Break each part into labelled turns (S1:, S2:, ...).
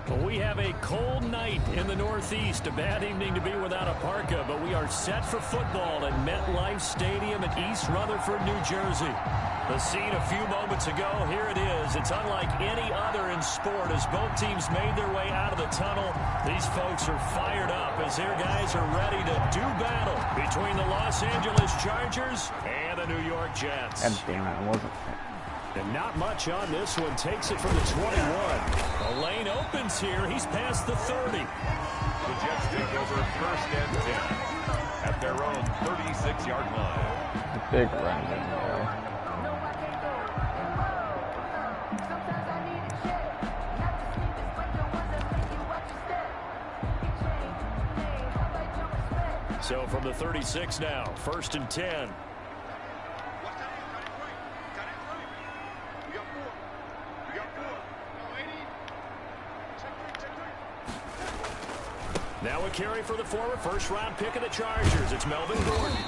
S1: We have a cold night in the Northeast. A bad evening to be without a parka, but we are set for football at MetLife Stadium in East Rutherford, New Jersey. The scene a few moments ago, here it is. It's unlike any other in sport as both teams made their way out of the tunnel. These folks are fired up as their guys are ready to do battle between the Los Angeles Chargers and the New York Jets.
S2: God damn it, I wasn't.
S1: And not much on this one. Takes it from the 21. The lane opens here. He's past the 30.
S3: The Jets take over first and 10 at their own 36-yard line.
S2: A big run in there.
S1: So from the 36 now, first and 10. Now a carry for the former first-round pick of the Chargers. It's Melvin Gordon.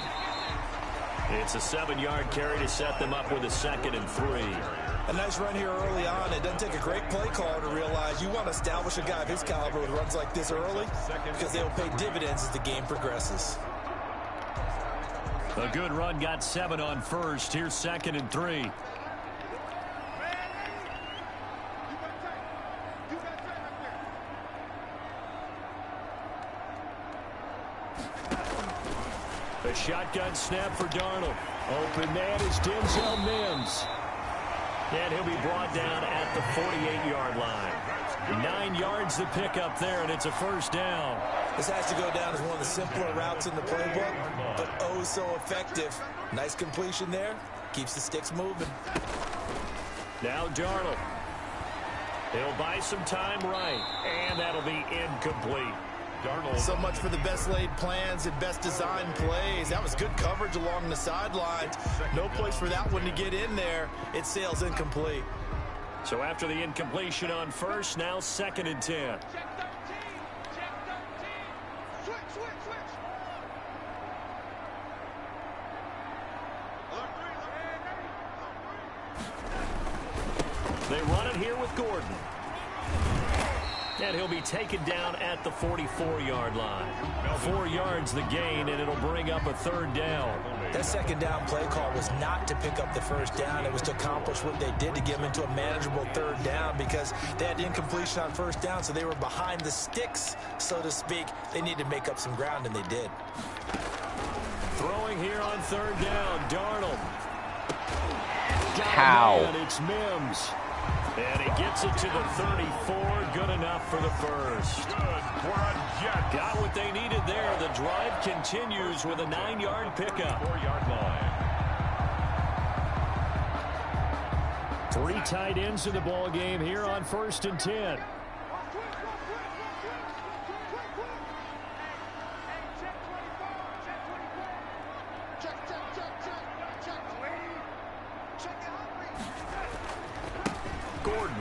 S1: It's a 7-yard carry to set them up with a 2nd and 3.
S4: A nice run here early on. It doesn't take a great play caller to realize you want to establish a guy of his caliber with runs like this early because they'll pay dividends as the game progresses.
S1: A good run, got 7 on first. Here's 2nd and 3. A shotgun snap for Darnold. Open man is Denzel Mims. And he'll be brought down at the 48-yard line. 9 yards to pick up there, and it's a first down.
S4: This has to go down as one of the simpler routes in the playbook, but oh so effective. Nice completion there. Keeps the sticks moving.
S1: Now Darnold. He'll buy some time right, and that'll be incomplete. Darnold.
S4: So much for the best laid plans and best designed plays. That was good coverage along the sidelines. No place for that one to get in there. It sails incomplete.
S1: So after the incompletion on first, now 2nd and 10. They run it here with Gordon. And he'll be taken down at the 44-yard line. 4 yards the gain, and it'll bring up a 3rd down.
S4: That 2nd down play call was not to pick up the first down. It was to accomplish what they did to get them into a manageable 3rd down because they had incompletion on first down, so they were behind the sticks, so to speak. They needed to make up some ground, and they did.
S1: Throwing here on 3rd down, Darnold.
S2: How?
S1: It's Mims. And he gets it to the 34. Good enough for the first.
S3: Good for a Jet.
S1: Got what they needed there. The drive continues with a 9-yard pickup.
S3: 4-yard line.
S1: 3 tight ends in the ball game here on 1st and 10. Gordon.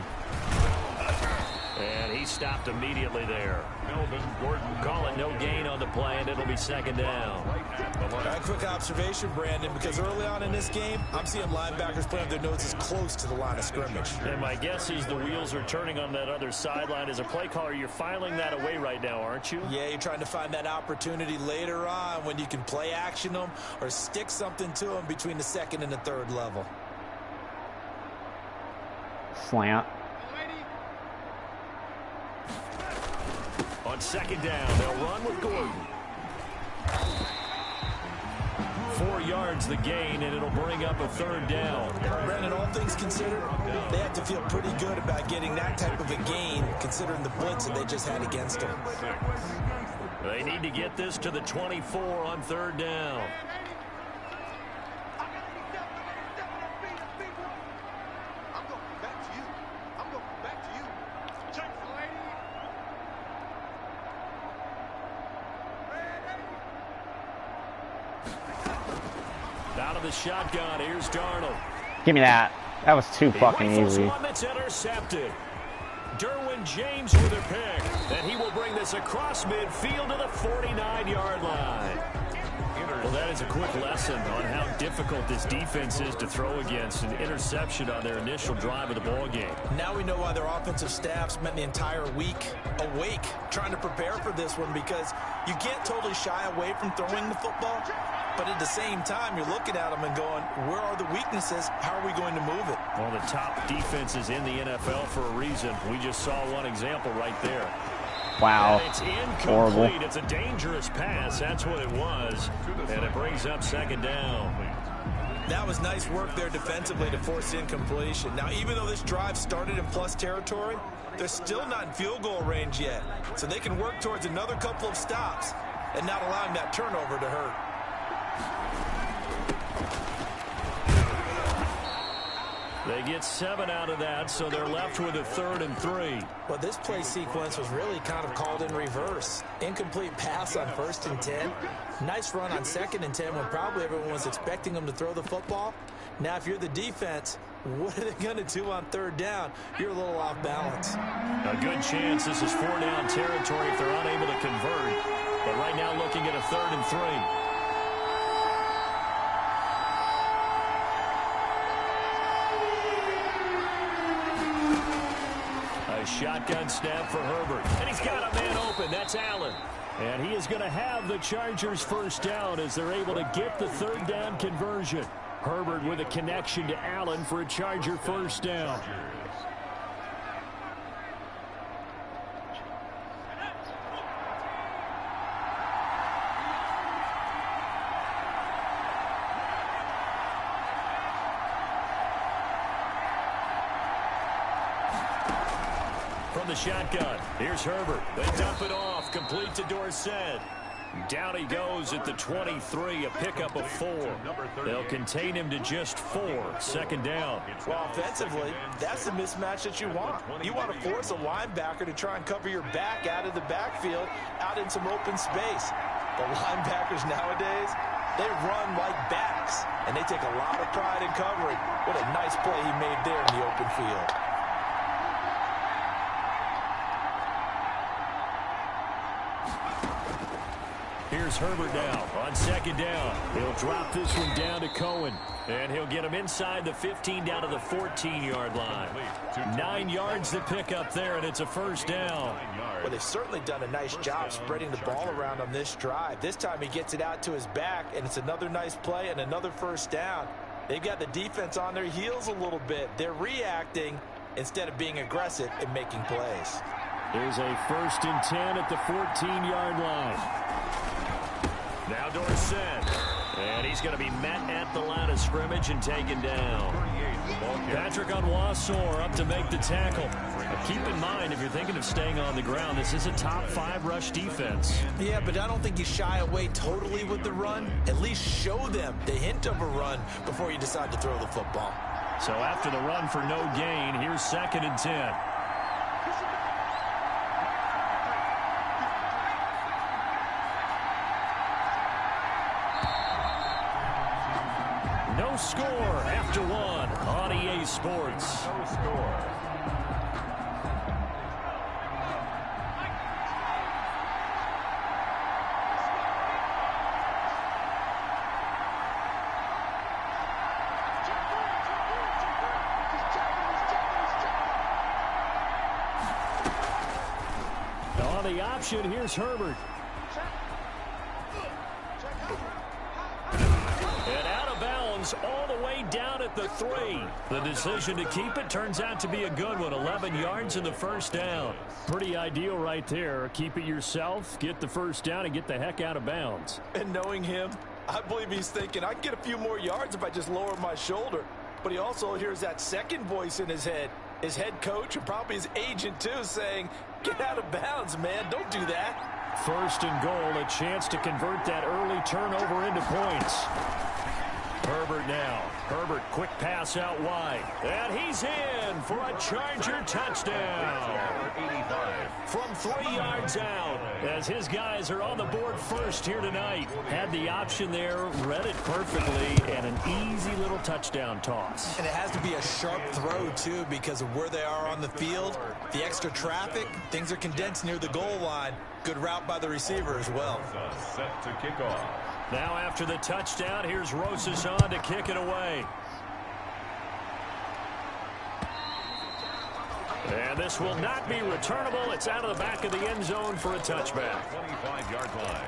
S1: And he stopped immediately there.
S3: Melvin Gordon.
S1: Call it no gain on the play, and it'll be 2nd down.
S4: A quick observation, Brandon, because early on in this game, I'm seeing linebackers playing their noses close to the line of scrimmage.
S1: And my guess is the wheels are turning on that other sideline. As a play caller, you're filing that away right now, aren't you?
S4: Yeah, you're trying to find that opportunity later on when you can play action them or stick something to them between the 2nd and the 3rd level.
S2: Slant.
S1: On 2nd down, they'll run with Gordon. 4 yards the gain, and it'll bring up a 3rd down.
S4: Brandon, all things considered, they have to feel pretty good about getting that type of a gain, considering the blitz that they just had against them.
S1: They need to get this to the 24 on 3rd down. Out of the shotgun, here's Darnold.
S2: Give me that. That was too fucking easy.
S1: One that's intercepted. Derwin James with a pick, and he will bring this across midfield to the 49-yard line.
S3: runners.
S1: Well, that is a quick lesson on how difficult this defense is to throw against. An interception on their initial drive of the ball game.
S4: Now we know why their offensive staff spent the entire week awake trying to prepare for this one, because you can't totally shy away from throwing the football, but at the same time, you're looking at them and going, where are the weaknesses? How are we going to move it?
S1: One of the top defenses in the NFL for a reason. We just saw one example right there.
S2: Wow.
S1: And it's incomplete.
S2: Horrible.
S1: It's a dangerous pass. That's what it was. And it brings up second down.
S4: That was nice work there defensively to force incompletion. Now, even though this drive started in plus territory, they're still not in field goal range yet. So they can work towards another couple of stops and not allowing that turnover to hurt.
S1: They get 7 out of that, so they're left with a 3rd and 3.
S4: Well, this play sequence was really kind of called in reverse. Incomplete pass on 1st and 10. Nice run on 2nd and 10 when probably everyone was expecting them to throw the football. Now, if you're the defense, what are they going to do on 3rd down? You're a little off balance.
S1: A good chance this is 4-down territory if they're unable to convert. But right now looking at a 3rd and 3. A shotgun snap for Herbert. And he's got a man open. That's Allen. And he is going to have the Chargers 1st down as they're able to get the 3rd down conversion. Herbert with a connection to Allen for a Charger 1st down. From the shotgun, here's Herbert. They dump it off, complete to Dorsett. Down he goes at the 23, a pickup of 4. They'll contain him to just 4, 2nd down.
S4: Well, offensively, that's the mismatch that you want. You want to force a linebacker to try and cover your back out of the backfield, out in some open space. The linebackers nowadays, they run like backs, and they take a lot of pride in covering. What a nice play he made there in the open field.
S1: Here's Herbert now on 2nd down. He'll drop this one down to Cohen. And he'll get him inside the 15 down to the 14-yard line. 9 yards to pick up there, and it's a 1st down.
S4: Well, they've certainly done a nice job spreading the ball around on this drive. This time he gets it out to his back, and it's another nice play and another 1st down. They've got the defense on their heels a little bit. They're reacting instead of being aggressive and making plays.
S1: There's a 1st and 10 at the 14-yard line. Now Dorsett. And he's going to be met at the line of scrimmage and taken down. Patrick Onwuasor up to make the tackle. Now keep in mind, if you're thinking of staying on the ground, this is a top 5 rush defense.
S4: Yeah, but I don't think you shy away totally with the run. At least show them the hint of a run before you decide to throw the football.
S1: So after the run for no gain, here's 2nd and 10. No score after 1 on EA Sports.
S3: No score.
S1: On the option, here's Herbert. And out of bounds all the way down at the 3. The decision to keep it turns out to be a good one. 11 yards in the 1st down. Pretty ideal right there. Keep it yourself, get the 1st down, and get the heck out of bounds.
S4: And knowing him, I believe he's thinking, I can get a few more yards if I just lower my shoulder. But he also hears that second voice in his head. His head coach and probably his agent, too, saying, get out of bounds, man. Don't do that.
S1: 1st and goal, a chance to convert that early turnover into points. Herbert now. Herbert, quick pass out wide. And he's in for a Charger touchdown. From 3 yards out, as his guys are on the board first here tonight. Had the option there, read it perfectly, and an easy little touchdown toss.
S4: And it has to be a sharp throw, too, because of where they are on the field. The extra traffic, things are condensed near the goal line. Good route by the receiver as well.
S3: Set to kick off.
S1: Now after the touchdown, here's Rosas on to kick it away. And this will not be returnable. It's out of the back of the end zone for a touchback.
S3: 25-yard line.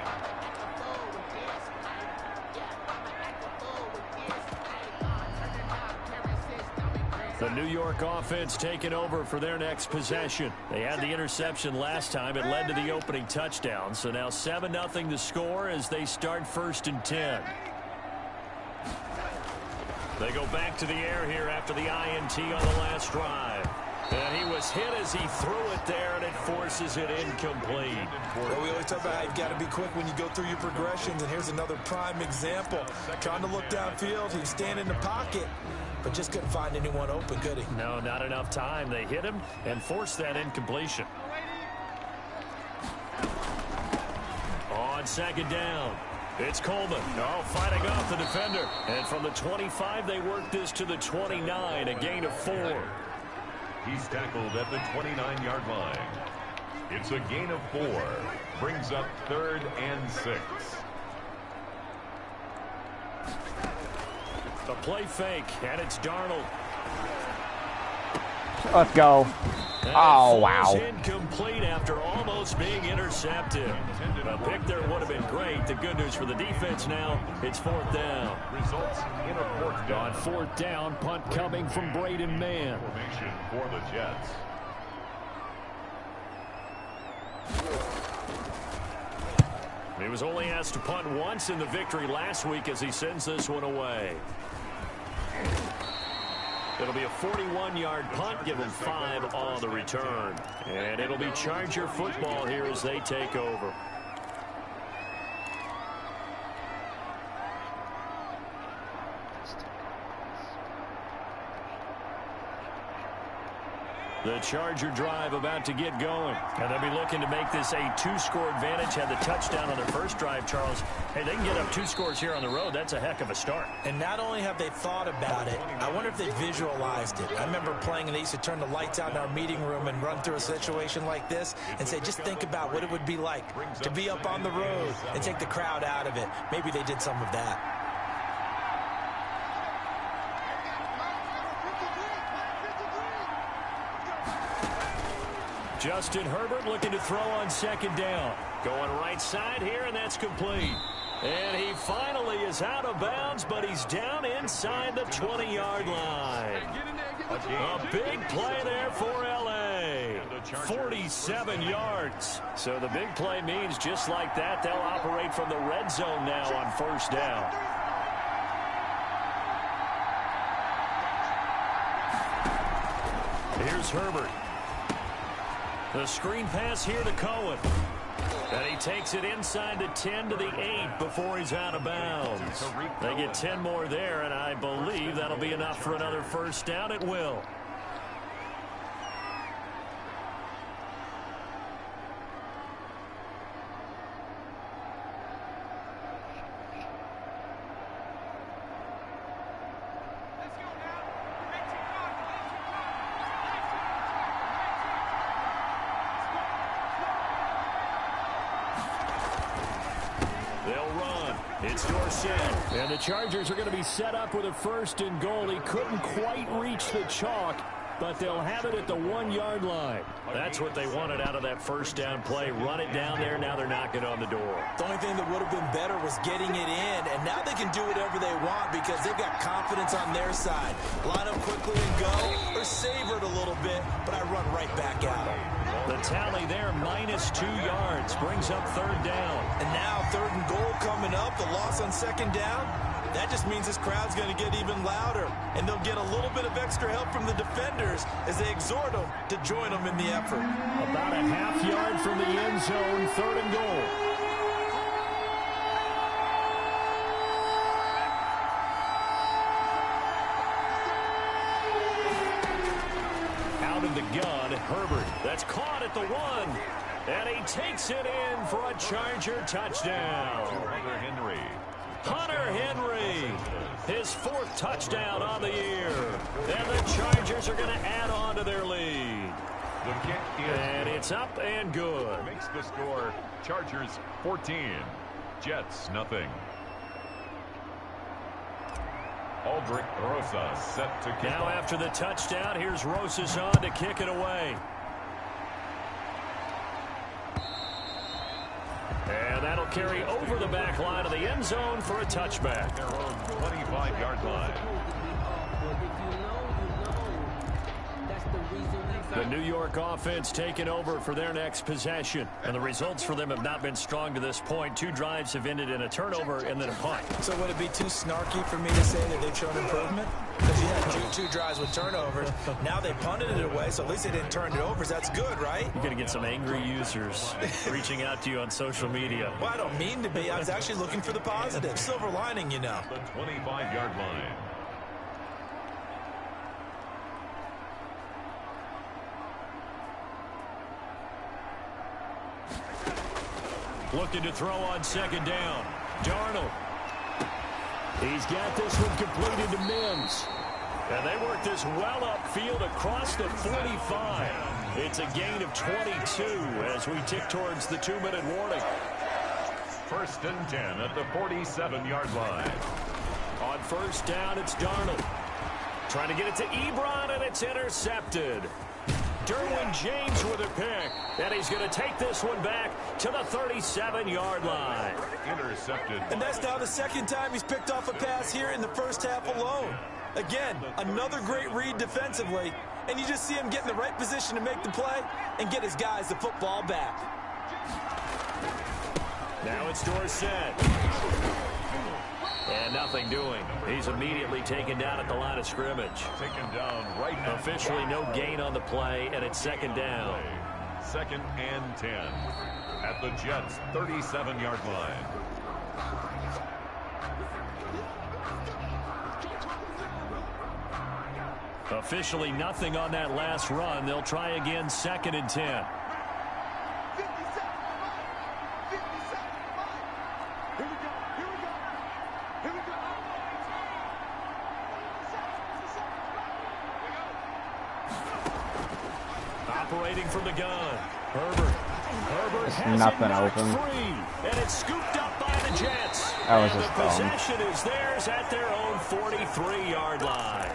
S1: The New York offense taking over for their next possession. They had the interception last time. It led to the opening touchdown. So now 7-0 the score as they start 1st and 10. They go back to the air here after the INT on the last drive. And he was hit as he threw it there, and it forces it incomplete.
S4: Well, we always talk about how you've got to be quick when you go through your progressions, and here's another prime example. Trying to look downfield, he was standing in the pocket, but just couldn't find anyone open, could he?
S1: No, not enough time. They hit him and forced that incompletion. On 2nd down, it's Coleman. Oh, fighting off the defender. And from the 25, they work this to the 29, a gain of 4.
S3: He's tackled at the 29-yard line. It's a gain of 4. Brings up 3rd and 6.
S1: The play fake, and it's Darnold.
S2: Let's go. Oh, wow.
S1: Incomplete after almost being intercepted. A pick there would have been great. The good news for the defense now, it's 4th down.
S3: Results in a 4th down.
S1: On 4th down, punt coming from Braden Mann.
S3: Formation for the Jets.
S1: He was only asked to punt once in the victory last week as he sends this one away. It'll be a 41-yard punt, give him 5 on the return. And it'll be Charger football here as they take over. The Charger drive about to get going. And they'll be looking to make this a 2-score advantage. Had the touchdown on their first drive, Charles. Hey, they can get up 2 scores here on the road. That's a heck of a start.
S4: And not only have they thought about it, I wonder if they visualized it. I remember playing and they used to turn the lights out in our meeting room and run through a situation like this and say, just think about what it would be like to be up on the road and take the crowd out of it. Maybe they did some of that.
S1: Justin Herbert looking to throw on 2nd down. Going right side here, and that's complete. And he finally is out of bounds, but he's down inside the 20-yard line. A big play there for L.A. 47 yards. So the big play means just like that, they'll operate from the red zone now on 1st down. Here's Herbert. The screen pass here to Cohen. And he takes it inside the 10 to the 8 before he's out of bounds. They get 10 more there, and I believe that'll be enough for another 1st down. It will. It's Dorsett, and the Chargers are going to be set up with a 1st and goal. He couldn't quite reach the chalk, but they'll have it at the 1-yard line. That's what they wanted out of that 1st down play. Run it down there. Now they're knocking on the door.
S4: The only thing that would have been better was getting it in, and now they can do whatever they want because they've got confidence on their side. Line up quickly and go, or savor it a little bit, but I run right back out.
S1: The tally there, -2 yards, brings up 3rd down.
S4: And now 3rd and goal coming up, the loss on 2nd down. That just means this crowd's going to get even louder, and they'll get a little bit of extra help from the defenders as they exhort them to join them in the effort.
S1: About a half yard from the end zone, 3rd and goal. Out of the gun, Herbert. That's caught at the 1. And he takes it in for a Charger touchdown. Hunter Henry, his 4th touchdown on the year. And the Chargers are going to add on to their lead.
S3: The kick is
S1: and it's up and good.
S3: Makes the score Chargers 14, Jets nothing. Aldrich Rosas set to kick
S1: Now
S3: off.
S1: after the touchdown, here's Rosas on to kick it away. And that'll carry over the back line of the end zone for a touchback.
S3: Their own 25-yard line.
S1: The New York offense taking over for their next possession. And the results for them have not been strong to this point. 2 drives have ended in a turnover and then a punt.
S4: So would it be too snarky for me to say that they've shown improvement? Because you had two drives with turnovers. Now they punted it away, so at least they didn't turn it over. So that's good, right?
S1: You're going to get some angry users reaching out to you on social media.
S4: Well, I don't mean to be. I was actually looking for the positive. Silver lining, you know.
S3: The 25-yard line.
S1: Looking to throw on second down. Darnold. He's got this one completed to Mims. And they work this well upfield across the 45. It's a gain of 22 as we tick towards the 2-minute warning.
S3: 1st and 10 at the 47-yard line.
S1: On first down, it's Darnold. Trying to get it to Ebron, and it's intercepted. Derwin James with a pick. And he's going to take this one back to the 37-yard line.
S3: Intercepted.
S4: And that's now the second time he's picked off a pass here in the first half alone. Again, another great read defensively. And you just see him get in the right position to make the play and get his guys the football back.
S1: Now it's Dorsett. And nothing doing. He's immediately taken down at the line of scrimmage.
S3: Taken down right now.
S1: Officially no gain on the play, and it's second down.
S3: 2nd and 10 at the Jets' 37-yard line.
S1: Officially nothing on that last run. They'll try again, 2nd and 10. Operating from the gun. Herbert has
S2: Nothing
S1: it knocked
S2: open.
S1: free, and it's scooped up by the Jets.
S2: That was
S1: and
S2: just
S1: the
S2: dumb.
S1: possession is theirs at their own 43-yard line.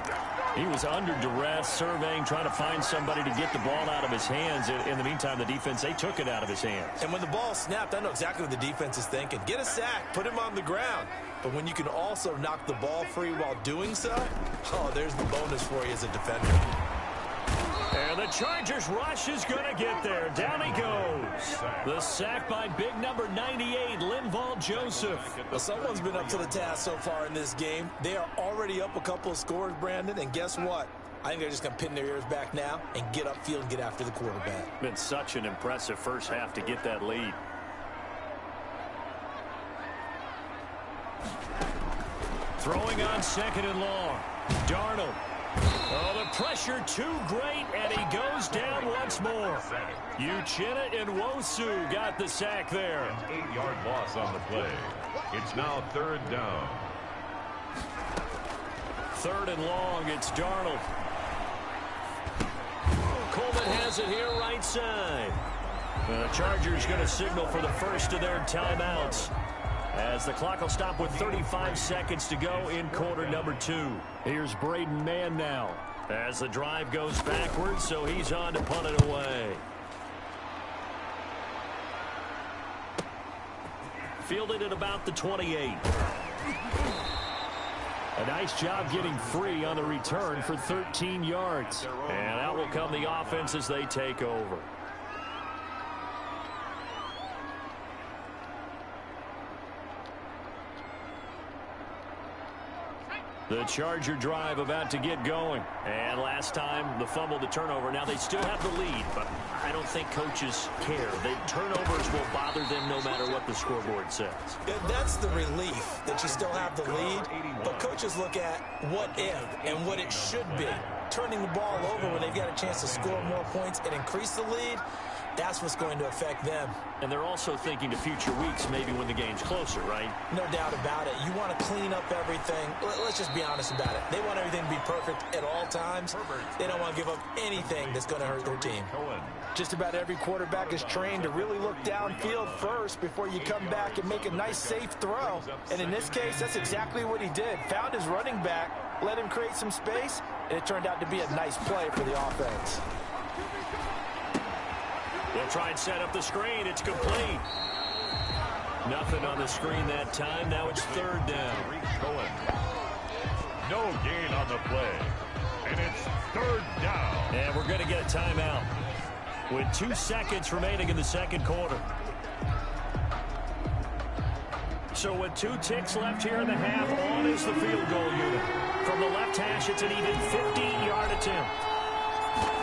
S1: He was under duress, surveying, trying to find somebody to get the ball out of his hands. In the meantime, the defense, they took it out of his hands.
S4: And when the ball snapped, I know exactly what the defense is thinking. Get a sack, put him on the ground. But when you can also knock the ball free while doing so, oh, there's the bonus for you as a defender.
S1: And the Chargers rush is going to get there. Down he goes. The sack by big number 98, Linval Joseph.
S4: Well, someone's been up to the task so far in this game. They are already up a couple of scores, Brandon, and guess what? I think they're just going to pin their ears back now and get upfield and get after the quarterback.
S1: Been such an impressive first half to get that lead. Throwing on 2nd and long. Darnold. Oh, the pressure too great, and he goes down once more. Uchenna and Nwosu got the sack there.
S3: An 8-yard loss on the play. It's now 3rd down.
S1: 3rd and long, it's Darnold. Coleman has it here right side. The Chargers going to signal for the first of their timeouts, as the clock will stop with 35 seconds to go in quarter number 2. Here's Braden Mann now as the drive goes backwards, so he's on to punt it away. Fielded at about the 28. A nice job getting free on the return for 13 yards. And out will come the offense as they take over. The Charger drive about to get going. And last time, the fumble to turnover. Now they still have the lead, but I don't think coaches care. The turnovers will bother them no matter what the scoreboard says.
S4: Yeah, that's the relief that you still have the lead. But coaches look at what if and what it should be. Turning the ball over when they've got a chance to score more points and increase the lead, That's what's going to affect them.
S1: And they're also thinking to future weeks, maybe when the game's closer, right?
S4: No doubt about it. You want to clean up everything. Let's just be honest about it. They want everything to be perfect at all times. They don't want to give up anything that's going to hurt their team. Just about every quarterback is trained to really look downfield first before you come back and make a nice, safe throw. And in this case, that's exactly what he did. Found his running back, let him create some space, and it turned out to be a nice play for the offense.
S1: They'll try and set up the screen. It's complete. Nothing on the screen that time. Now it's third down.
S3: No gain on the play. And it's third down.
S1: And we're going to get a timeout with 2 seconds remaining in the second quarter. So with 2 ticks left here in the half, on is the field goal unit. From the left hash, it's an even 15-yard attempt.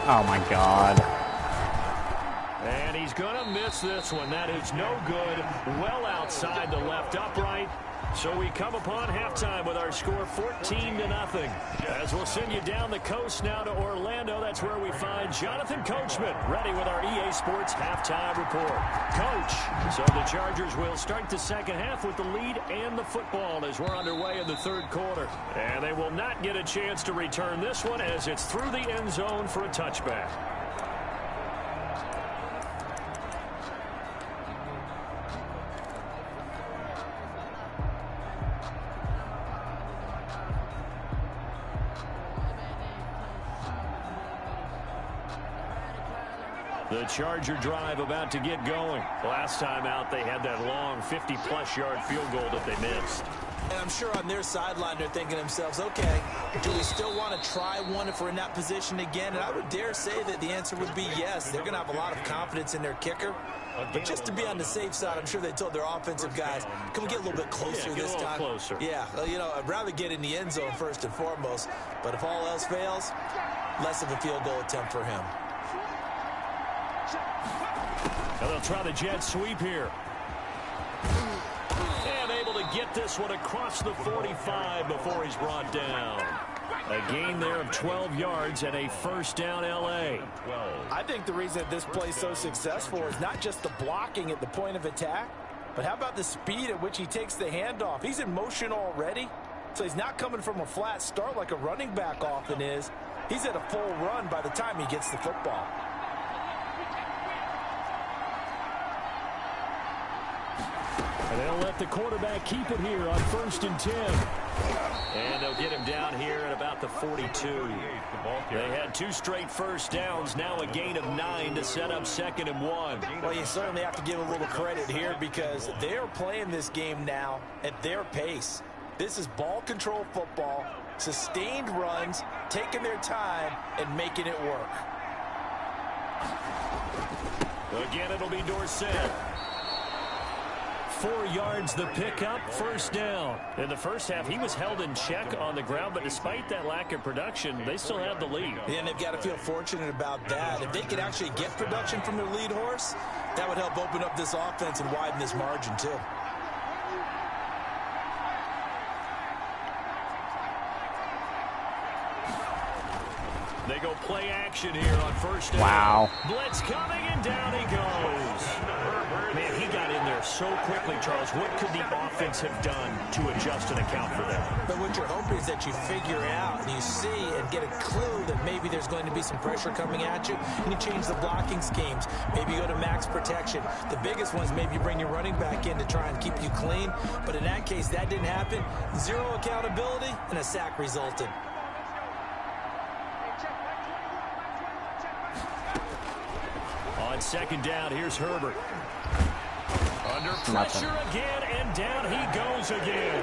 S2: Oh, my God.
S1: And he's going to miss this one. That is no good. Well outside the left upright. So we come upon halftime with our score 14-0. As we'll send you down the coast now to Orlando, that's where we find Jonathan Coachman ready with our EA Sports halftime report. Coach, so the Chargers will start the second half with the lead and the football as we're underway in the third quarter. And they will not get a chance to return this one as it's through the end zone for a touchback. The Charger drive about to get going. Last time out, they had that long 50-plus yard field goal that they missed.
S4: And I'm sure on their sideline, they're thinking to themselves, okay, do we still want to try one if we're in that position again? And I would dare say that the answer would be yes. They're going to have a lot of confidence in their kicker. But just to be on the safe side, I'm sure they told their offensive guys, can we get a little bit closer this time?
S1: Closer.
S4: Yeah, you know, I'd rather get in the end zone first and foremost. But if all else fails, less of a field goal attempt for him.
S1: And they'll try the jet sweep here. And able to get this one across the 45 before he's brought down. A gain there of 12 yards and a first down L.A.
S4: I think the reason that this play is so successful is not just the blocking at the point of attack, but how about the speed at which he takes the handoff? He's in motion already, so he's not coming from a flat start like a running back often is. He's at a full run by the time he gets the football.
S1: And they'll let the quarterback keep it here on 1st and 10. And they'll get him down here at about the 42. They had 2 straight first downs, now a gain of 9 to set up 2nd and 1.
S4: Well, you certainly have to give a little credit here because they're playing this game now at their pace. This is ball control football, sustained runs, taking their time, and making it work.
S1: Again, it'll be Dorsett. 4 yards the pickup, first down. In the first half, he was held in check on the ground, but despite that lack of production, they still have the lead.
S4: Yeah, and they've got to feel fortunate about that. If they could actually get production from their lead horse, that would help open up this offense and widen this margin, too.
S1: They go play action here on first down.
S2: Wow.
S1: Blitz coming, and down he goes. Man, he got in there so quickly, Charles. What could the offense have done to adjust and account for that?
S4: But what you're hoping is that you figure out and you see and get a clue that maybe there's going to be some pressure coming at you, and you change the blocking schemes. Maybe you go to max protection. The biggest one is maybe you bring your running back in to try and keep you clean. But in that case, that didn't happen. 0 accountability, and a sack resulted.
S1: On second down, here's Herbert. Under pressure again, and down he goes again.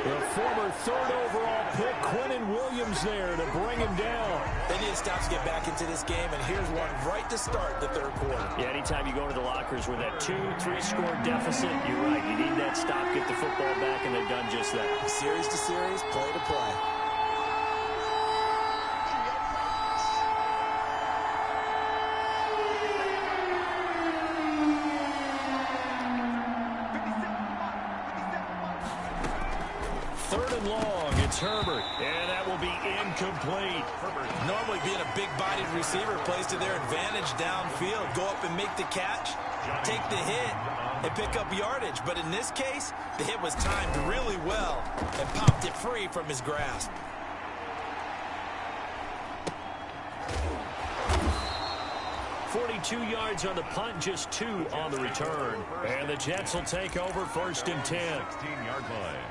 S1: The former 3rd overall pick, Quinnen Williams, there to bring him down.
S4: They need to stop to get back into this game, and here's one right to start the third quarter.
S1: Yeah, anytime you go to the lockers with that 2-3 score deficit, you're right. You need that stop, get the football back, and they've done just that.
S4: Series to series, play to play.
S1: third and long. It's Herbert. And that will be incomplete.
S4: Herbert, normally being a big-bodied receiver, plays to their advantage downfield. Go up and make the catch, take the hit, and pick up yardage. But in this case, the hit was timed really well and popped it free from his grasp.
S1: .42 yards on the punt, just 2 on the return. And the Jets will take over first and 10.
S3: 16-yard line.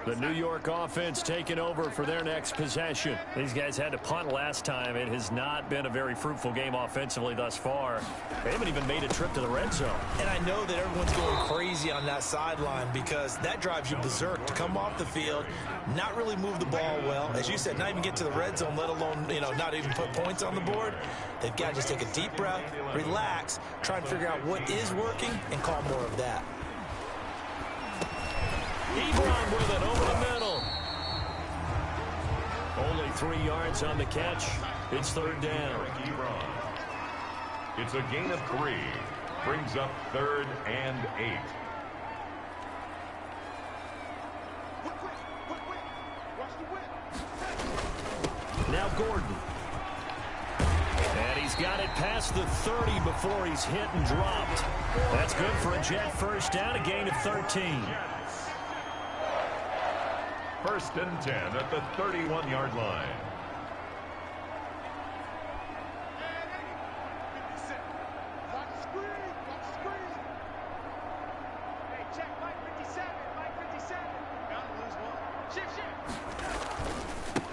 S1: The New York offense taking over for their next possession. These guys had to punt last time. It has not been a very fruitful game offensively thus far. They haven't even made a trip to the red zone. And I know that everyone's going crazy on that sideline because that drives you berserk to come off the field, not really move the ball well. As you said, not even get to the red zone, let alone, not even put points on the board. They've got to just take a deep breath, relax, try and figure out what is working, and call more of that. Ebron with it over the middle. Only 3 yards on the catch. It's third down.
S3: It's a gain of 3. Brings up 3rd and 8.
S1: Now Gordon. And he's got it past the 30 before he's hit and dropped. That's good for a Jet first down, a gain of 13.
S3: First and 10 at the 31-yard line.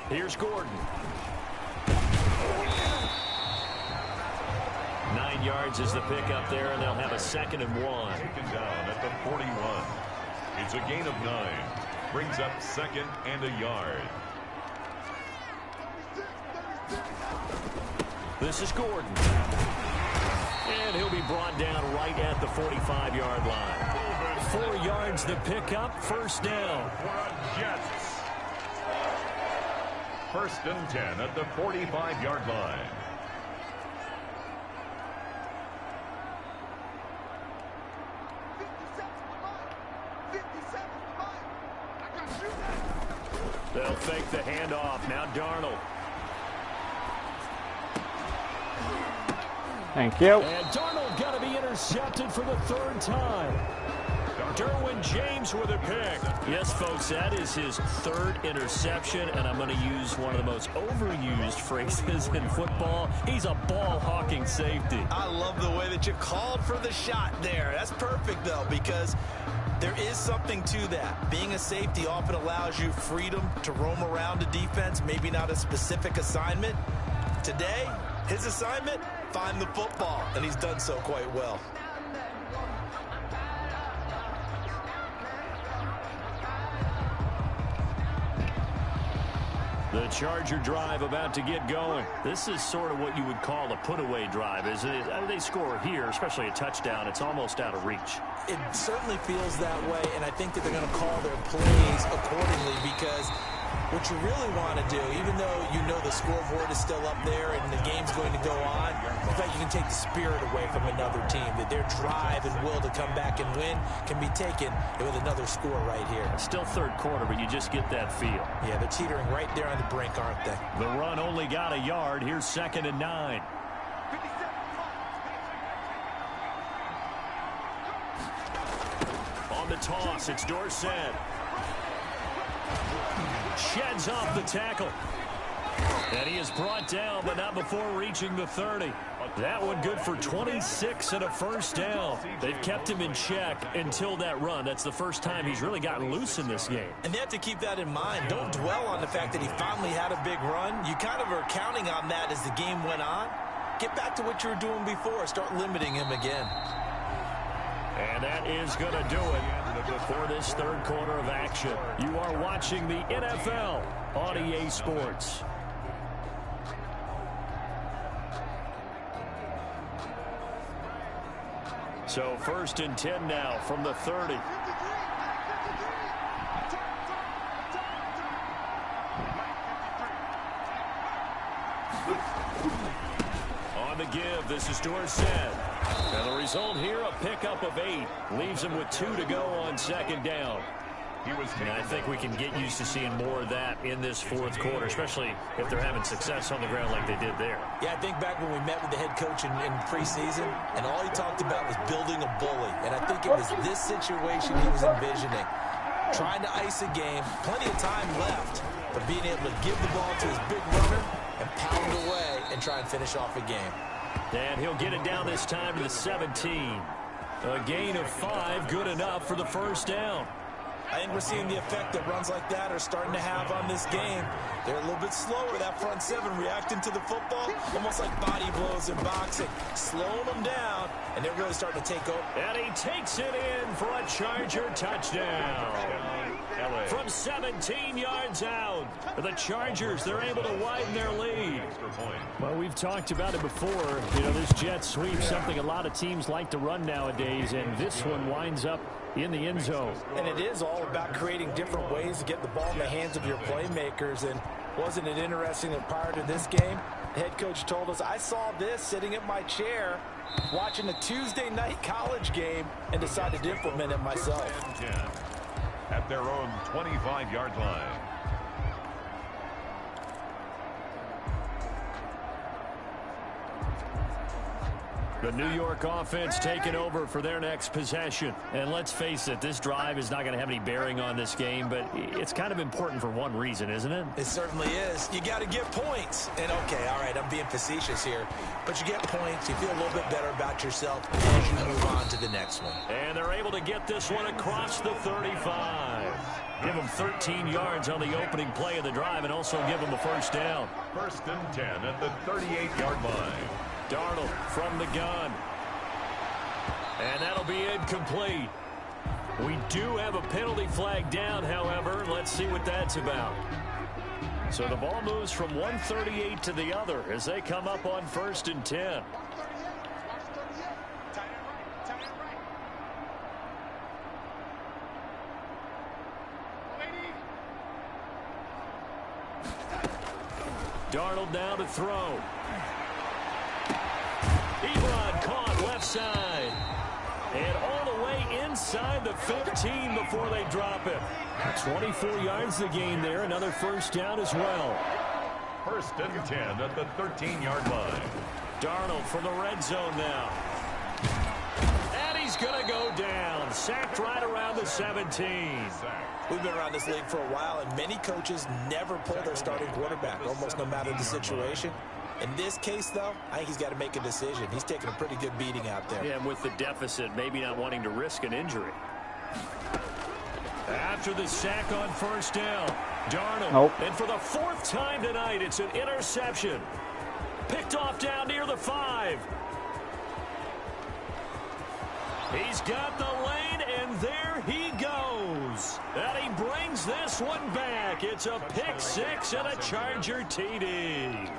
S1: Here's Gordon. 9 yards is the pickup there, and they'll have a 2nd and 1.
S3: Taken down at the 41. It's a gain of 9. Brings up 2nd and a yard.
S1: This is Gordon. And he'll be brought down right at the 45-yard line. 4 yards the pickup, first down.
S3: Jets. First and 10 at the 45-yard line.
S1: They'll fake the handoff. Now Darnold.
S2: Thank you.
S1: And Darnold got to be intercepted for the 3rd time. Derwin James with a pick. Yes, folks, that is his 3rd interception, and I'm going to use one of the most overused phrases in football. He's a ball-hawking safety.
S4: I love the way that you called for the shot there. That's perfect, though, because there is something to that. Being a safety often allows you freedom to roam around a defense, maybe not a specific assignment. Today, his assignment, find the football, and he's done so quite well.
S1: The Charger drive about to get going. This is sort of what you would call a put-away drive, isn't it? They score here, especially a touchdown. It's almost out of reach.
S4: It certainly feels that way, and I think that they're going to call their plays accordingly because what you really want to do, even though you know the scoreboard is still up there and the game's going to go on, in fact, you can take the spirit away from another team, that their drive and will to come back and win can be taken with another score right here.
S1: Still 3rd quarter, but you just get that feel.
S4: Yeah, they're teetering right there on the brink, aren't they?
S1: The run only got a yard. Here's 2nd and 9. On the toss, it's Dorsett. Sheds off the tackle. And he is brought down, but not before reaching the 30. That one good for 26 and a first down. They've kept him in check until that run. That's the first time he's really gotten loose in this game.
S4: And they have to keep that in mind. Don't dwell on the fact that he finally had a big run. You kind of are counting on that as the game went on. Get back to what you were doing before. Start limiting him again.
S1: And that is going to do it for this 3rd quarter of action. You are watching the NFL on EA Sports. So 1st and 10 now from the 30. On the give, this is Dorsett. And the result here, a pickup of 8. Leaves him with 2 to go on second down. And I think we can get used to seeing more of that in this fourth quarter, especially if they're having success on the ground like they did there.
S4: Yeah, I think back when we met with the head coach in preseason, and all he talked about was building a bully. And I think it was this situation he was envisioning. Trying to ice a game, plenty of time left, but being able to give the ball to his big runner and pound away and try and finish off a game.
S1: And he'll get it down this time to the 17. A gain of 5, good enough for the first down.
S4: I think we're seeing the effect that runs like that are starting to have on this game. They're a little bit slower, that front 7, reacting to the football, almost like body blows in boxing, slowing them down, and they're really starting to take over.
S1: And he takes it in for a Charger touchdown. From 17 yards out, the Chargers, they're able to widen their lead. Well, we've talked about it before. You know, this jet sweep, something a lot of teams like to run nowadays, and this one winds up in the end zone.
S4: And it is all about creating different ways to get the ball in the hands of your playmakers. And wasn't it interesting that prior to this game, the head coach told us, I saw this sitting in my chair watching a Tuesday night college game and decided to implement it myself.
S3: At their own 25-yard line.
S1: The New York offense taking over for their next possession. And let's face it, this drive is not going to have any bearing on this game, but it's kind of important for one reason, isn't it?
S4: It certainly is. You got to get points. And okay, all right, I'm being facetious here, but you get points, you feel a little bit better about yourself as you move on to the next one.
S1: And they're able to get this one across the 35. Give them 13 yards on the opening play of the drive and also give them a first down.
S3: 1st and 10 at the 38-yard line.
S1: Darnold from the gun. And that'll be incomplete. We do have a penalty flag down, however. Let's see what that's about. So the ball moves from 138 to the other as they come up on 1st and 10. Darnold now to throw. Ebron caught left side. And all the way inside the 15 before they drop it. 24 yards the gain there. Another first down as well.
S3: 1st and 10 at the 13-yard line.
S1: Darnold from the red zone now. And he's going to go down. Sacked right around the 17.
S4: We've been around this league for a while, and many coaches never pull their starting quarterback, almost no matter the situation. In this case, though, I think he's got to make a decision. He's taking a pretty good beating out there.
S1: Yeah, and with the deficit, maybe not wanting to risk an injury. After the sack on first down, Darnold.
S2: Nope.
S1: And for the 4th time tonight, it's an interception. Picked off down near the 5. He's got the lane, and there he goes. And he brings this one back. It's a pick 6 and a Charger TD.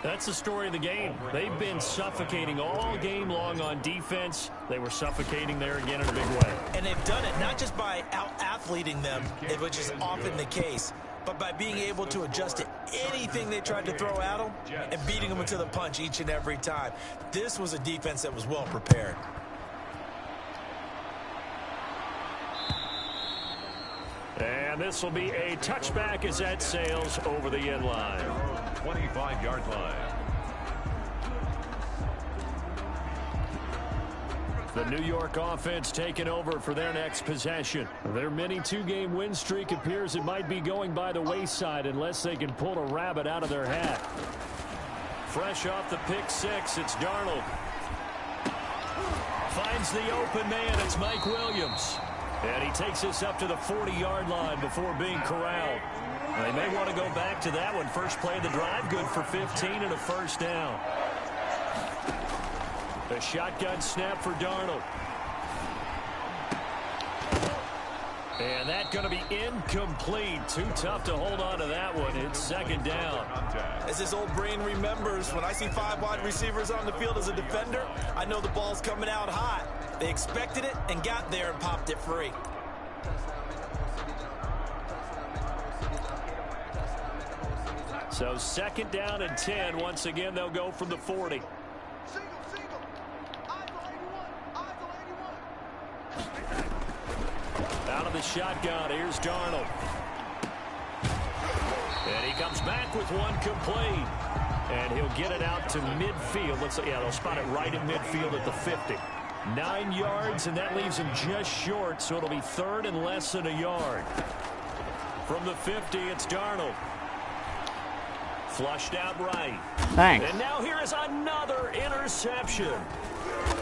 S1: That's the story of the game. They've been suffocating all game long on defense. They were suffocating there again in a big way.
S4: And they've done it not just by out-athleting them, which is often the case, but by being able to adjust to anything they tried to throw at them and beating them into the punch each and every time. This was a defense that was well prepared.
S1: And this will be a touchback as that sails over the end line.
S3: 25-yard line.
S1: The New York offense taking over for their next possession. Their mini 2-game win streak appears it might be going by the wayside unless they can pull a rabbit out of their hat. Fresh off the pick 6, it's Darnold. Finds the open man, it's Mike Williams. And he takes us up to the 40-yard line before being corralled. They may want to go back to that one. First play of the drive, good for 15 and a first down. A shotgun snap for Darnold. And that's going to be incomplete. Too tough to hold on to that one. It's second down.
S4: As his old brain remembers, when I see 5 wide receivers on the field as a defender, I know the ball's coming out hot. They expected it and got there and popped it free.
S1: So second down and 10. Once again, they'll go from the 40. the shotgun. Here's Darnold. And he comes back with one complete. And he'll get it out to midfield. They'll spot it right in midfield at the 50. 9 yards, and that leaves him just short, so it'll be third and less than a yard. From the 50, it's Darnold. Flushed out right.
S2: Thanks.
S1: And now here is another interception.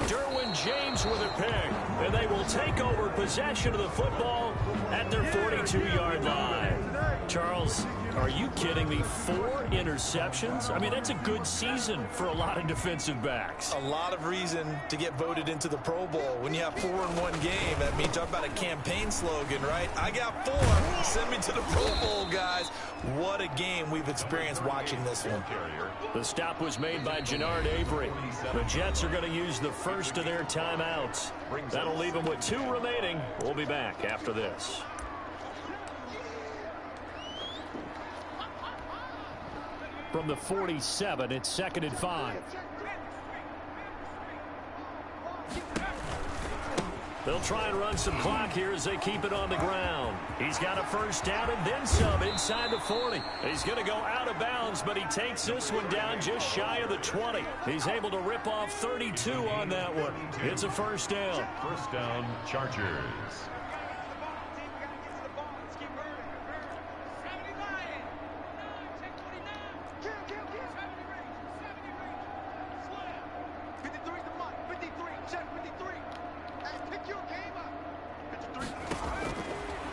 S1: Derwin James with a pick, and they will take over possession of the football at their 42-yard line. Charles, are you kidding me? 4 interceptions? I mean, that's a good season for a lot of defensive backs.
S4: A lot of reason to get voted into the Pro Bowl. When you have 4 in one game, that means talk about a campaign slogan, right? I got 4. Send me to the Pro Bowl, guys. What a game we've experienced watching this one.
S1: The stop was made by Jannard Avery. The Jets are going to use the first of their timeouts. That'll leave them with 2 remaining. We'll be back after this. From the 47, it's 2nd and 5. They'll try and run some clock here as they keep it on the ground. He's got a first down and then some inside the 40. He's going to go out of bounds, but he takes this one down just shy of the 20. He's able to rip off 32 on that one. It's a first down.
S3: First down, Chargers.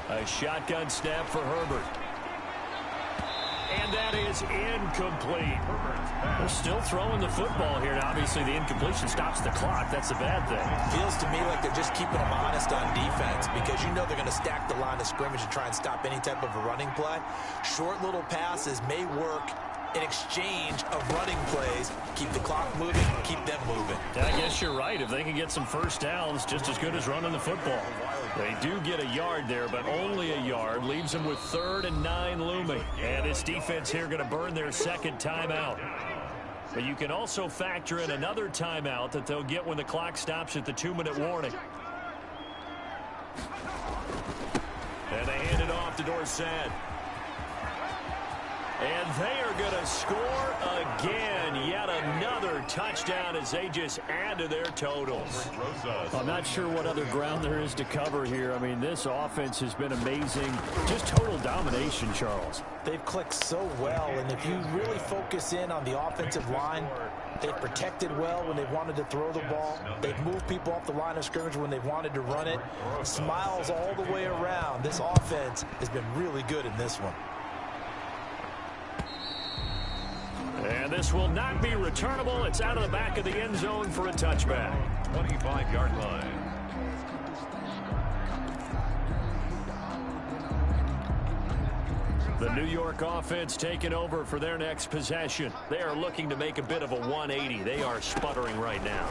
S1: A shotgun snap for Herbert. And that is incomplete. They're still throwing the football here. Now, obviously, the incompletion stops the clock. That's a bad thing.
S4: Feels to me like they're just keeping them honest on defense because you know they're going to stack the line of scrimmage and try and stop any type of a running play. Short little passes may work in exchange of running plays. Keep the clock moving, keep them moving.
S1: I guess you're right. If they can get some first downs, just as good as running the football. They do get a yard there, but only a yard. Leaves them with 3rd and 9 looming. And this defense here going to burn their 2nd timeout. But you can also factor in another timeout that they'll get when the clock stops at the 2-minute warning. And they hand it off to Dorsett. And they are going to score again. Yet another touchdown as they just add to their totals. I'm not sure what other ground there is to cover here. I mean, this offense has been amazing. Just total domination, Charles.
S4: They've clicked so well, and if you really focus in on the offensive line, they've protected well when they've wanted to throw the ball. They've moved people off the line of scrimmage when they've wanted to run it. Smiles all the way around. This offense has been really good in this one.
S1: And this will not be returnable. It's out of the back of the end zone for a touchback.
S3: 25-yard line.
S1: The New York offense taking over for their next possession. They are looking to make a bit of a 180. They are sputtering right now.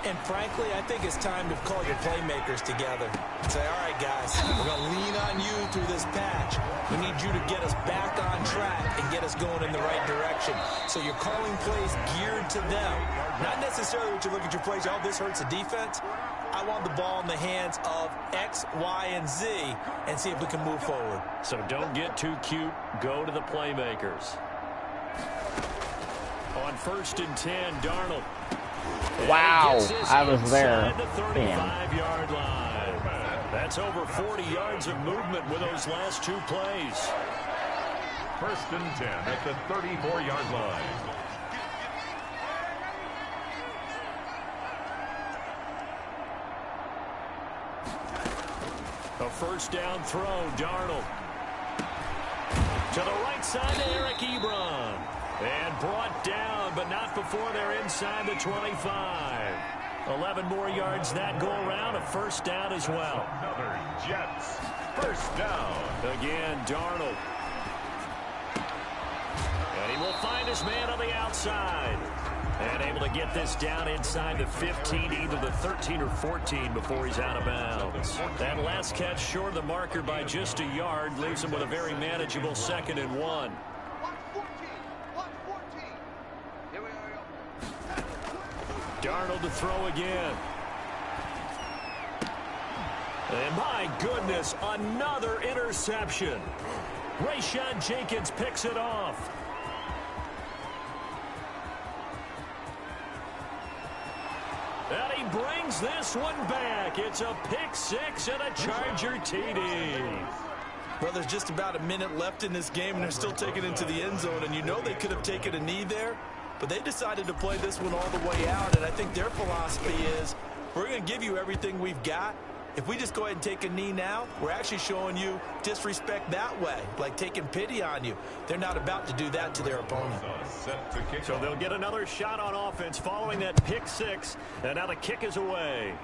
S4: And frankly, I think it's time to call your playmakers together. Say, all right, guys, we're going to lean on you through this patch. We need you to get us back on track and get us going in the right direction. So you're calling plays geared to them. Not necessarily what you look at your plays, oh, this hurts the defense. I want the ball in the hands of X, Y, and Z and see if we can move forward.
S1: So don't get too cute. Go to the playmakers. On 1st and 10, Darnold.
S2: Wow, I was there.
S1: The 35-yard line. That's over 40 yards of movement with those last 2 plays.
S3: 1st and 10 at the 34-yard line.
S1: A first down throw, Darnold. To the right side to Eric Ebron. And brought down, but not before they're inside the 25. 11 more yards that go around. A first down as well.
S3: Another Jets. First down.
S1: Again, Darnold. And he will find his man on the outside. And able to get this down inside the 15, either the 13 or 14 before he's out of bounds. That last catch short of the marker by just a yard leaves him with a very manageable 2nd and 1. Darnold to throw again. And my goodness, another interception. Rayshawn Jenkins picks it off. And he brings this one back. It's a pick six and a Charger TD.
S4: Well, there's just about a minute left in this game, and they're still taking it into the end zone. And you know they could have taken a knee there, but they decided to play this one all the way out. And I think their philosophy is, we're going to give you everything we've got. If we just go ahead and take a knee now, we're actually showing you disrespect that way, like taking pity on you. They're not about to do that to their opponent.
S1: So they'll get another shot on offense following that pick six, and now the kick is away.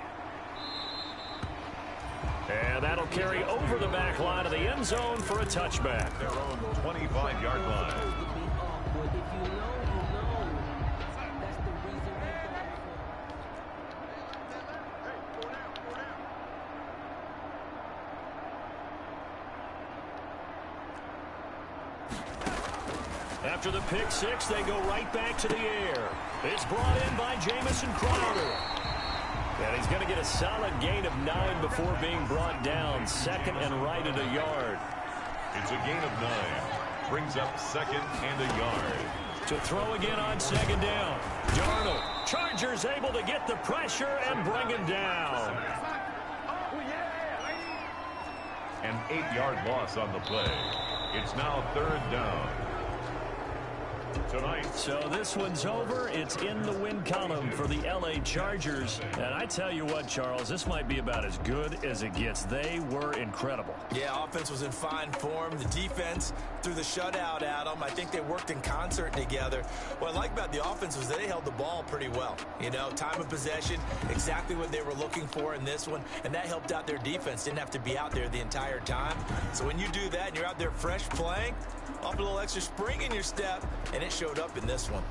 S1: And that'll carry over the back line of the end zone for a touchback.
S3: Their own 25-yard line.
S1: After the pick six, they go right back to the air. It's brought in by Jamison Crowder. And he's going to get a solid gain of 9 before being brought down. Second and right at a yard.
S3: It's a gain of 9. Brings up second and a yard.
S1: To throw again on second down. Darnold. Chargers able to get the pressure and bring him down.
S3: An 8-yard loss on the play. It's now third down. Tonight.
S1: So this one's over. It's in the win column for the LA Chargers. And I tell you what, Charles, this might be about as good as it gets. They were incredible.
S4: Yeah, offense was in fine form. The defense threw the shutout at them. I think they worked in concert together. What I like about the offense was they held the ball pretty well. You know, time of possession, exactly what they were looking for in this one. And that helped out their defense. Didn't have to be out there the entire time. So when you do that and you're out there fresh playing, off a little extra spring in your step, and it showed up in this one.